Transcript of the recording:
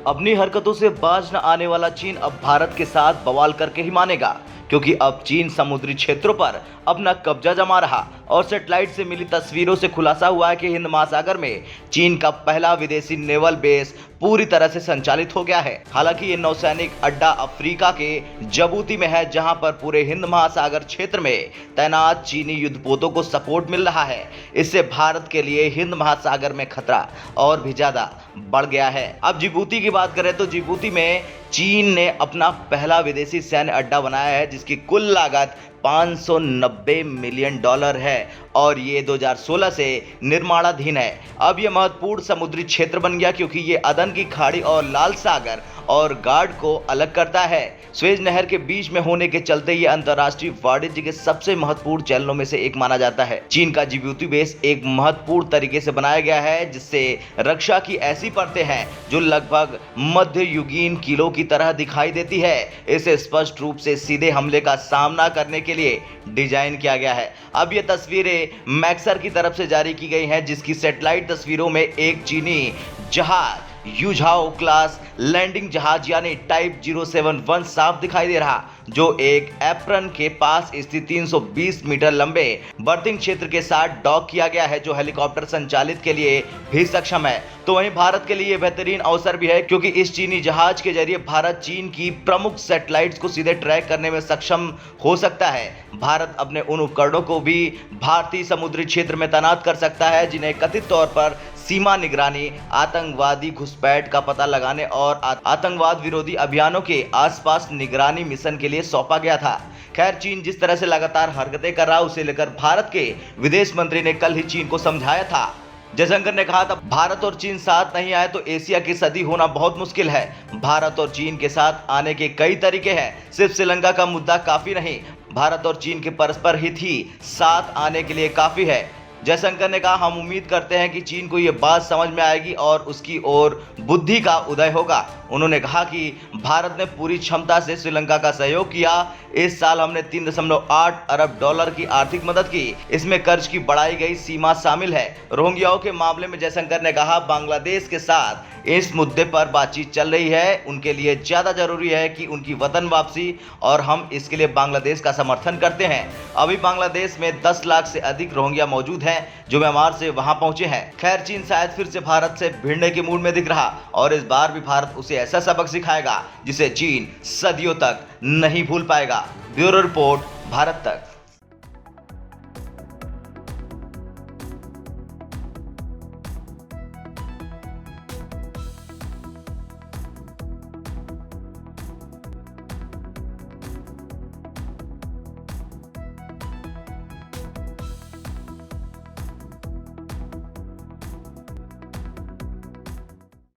अपनी हरकतों से बाज न आने वाला चीन अब भारत के साथ बवाल करके ही मानेगा, क्योंकि अब चीन समुद्री क्षेत्रों पर अपना कब्जा जमा रहा और सैटेलाइट से मिली तस्वीरों से खुलासा हुआ है कि हिंद महासागर में चीन का पहला विदेशी नेवल बेस पूरी तरह से संचालित हो गया है। हालांकि ये नौसैनिक अड्डा अफ्रीका के जिबूती में है, जहां पर पूरे हिंद महासागर क्षेत्र में तैनात चीनी युद्धपोतों को सपोर्ट मिल रहा है। इससे भारत के लिए हिंद महासागर में खतरा और भी ज्यादा बढ़ गया है। अब जिबूती की बात करें तो जिबूती में चीन ने अपना पहला विदेशी सैन्य अड्डा बनाया है, जिसकी कुल लागत $590 मिलियन है और ये 2016 से निर्माणाधीन है। अब यह महत्वपूर्ण समुद्री क्षेत्र बन गया, क्योंकि ये अदन की खाड़ी और लाल सागर और गार्ड को अलग करता है। स्वेज नहर के बीच में होने के चलते ये अंतर्राष्ट्रीय वाणिज्य के सबसे महत्वपूर्ण चैनलों में से एक माना जाता है। चीन का जिबूती बेस एक महत्वपूर्ण तरीके से बनाया गया है, जिससे रक्षा की ऐसी परतें हैं जो लगभग मध्ययुगीन किलों की तरह दिखाई देती है। इसे स्पष्ट रूप से सीधे हमले का सामना करने के लिए डिजाइन किया गया है। अब ये तस्वीरें मैक्सर की तरफ से जारी की गई हैं, जिसकी सैटेलाइट तस्वीरों में एक चीनी जहाज युझाओ क्लास लैंडिंग जहाज यानी टाइप 071 साफ दिखाई दे रहा, जो एक एप्रन के पास स्थित 320 मीटर लंबे बर्थिंग क्षेत्र के साथ डॉक किया गया है, जो हेलीकॉप्टर संचालित के लिए भी सक्षम है। तो वहीं भारत के लिए बेहतरीन अवसर भी है, क्योंकि इस चीनी जहाज के जरिए भारत चीन की प्रमुख सैटेलाइट्स को सीधे ट्रैक करने में सक्षम हो सकता है। भारत अपने उन उपकरणों को भी भारतीय समुद्री क्षेत्र में तैनात कर सकता है, जिन्हें कथित तौर पर सीमा निगरानी, आतंकवादी घुसपैठ का पता लगाने और आतंकवाद विरोधी अभियानों के आसपास निगरानी मिशन के लिए सौंपा गया था। खैर, चीन जिस तरह से लगातार हरकतें कर रहा है, उसे लेकर भारत के विदेश मंत्री ने कल ही चीन को समझाया था। जयशंकर ने कहा था, भारत और चीन साथ नहीं आए तो एशिया की सदी होना बहुत मुश्किल है। भारत और चीन के साथ आने के कई तरीके हैं, सिर्फ श्रीलंका का मुद्दा काफी नहीं। भारत और चीन के परस्पर हित ही साथ आने के लिए काफी है। जयशंकर ने कहा, हम उम्मीद करते हैं कि चीन को यह बात समझ में आएगी और उसकी ओर बुद्धि का उदय होगा। उन्होंने कहा कि भारत ने पूरी क्षमता से श्रीलंका का सहयोग किया। इस साल हमने $3.8 अरब की आर्थिक मदद की। इसमें कर्ज की बढ़ाई गई सीमा शामिल है। रोहिंग्याओं के मामले में जयशंकर ने कहा, बांग्लादेश के साथ इस मुद्दे पर बातचीत चल रही है। उनके लिए ज्यादा जरूरी है कि उनकी वतन वापसी, और हम इसके लिए बांग्लादेश का समर्थन करते हैं। अभी बांग्लादेश में 10 लाख से अधिक रोहिंग्या मौजूद हैं, जो म्यांमार से वहां पहुंचे हैं। खैर, चीन शायद फिर से भारत से भिड़ने के मूड में दिख रहा, और इस बार भी भारत उसे ऐसा सबक सिखाएगा जिसे चीन सदियों तक नहीं भूल पाएगा। ब्यूरो रिपोर्ट, भारत तक।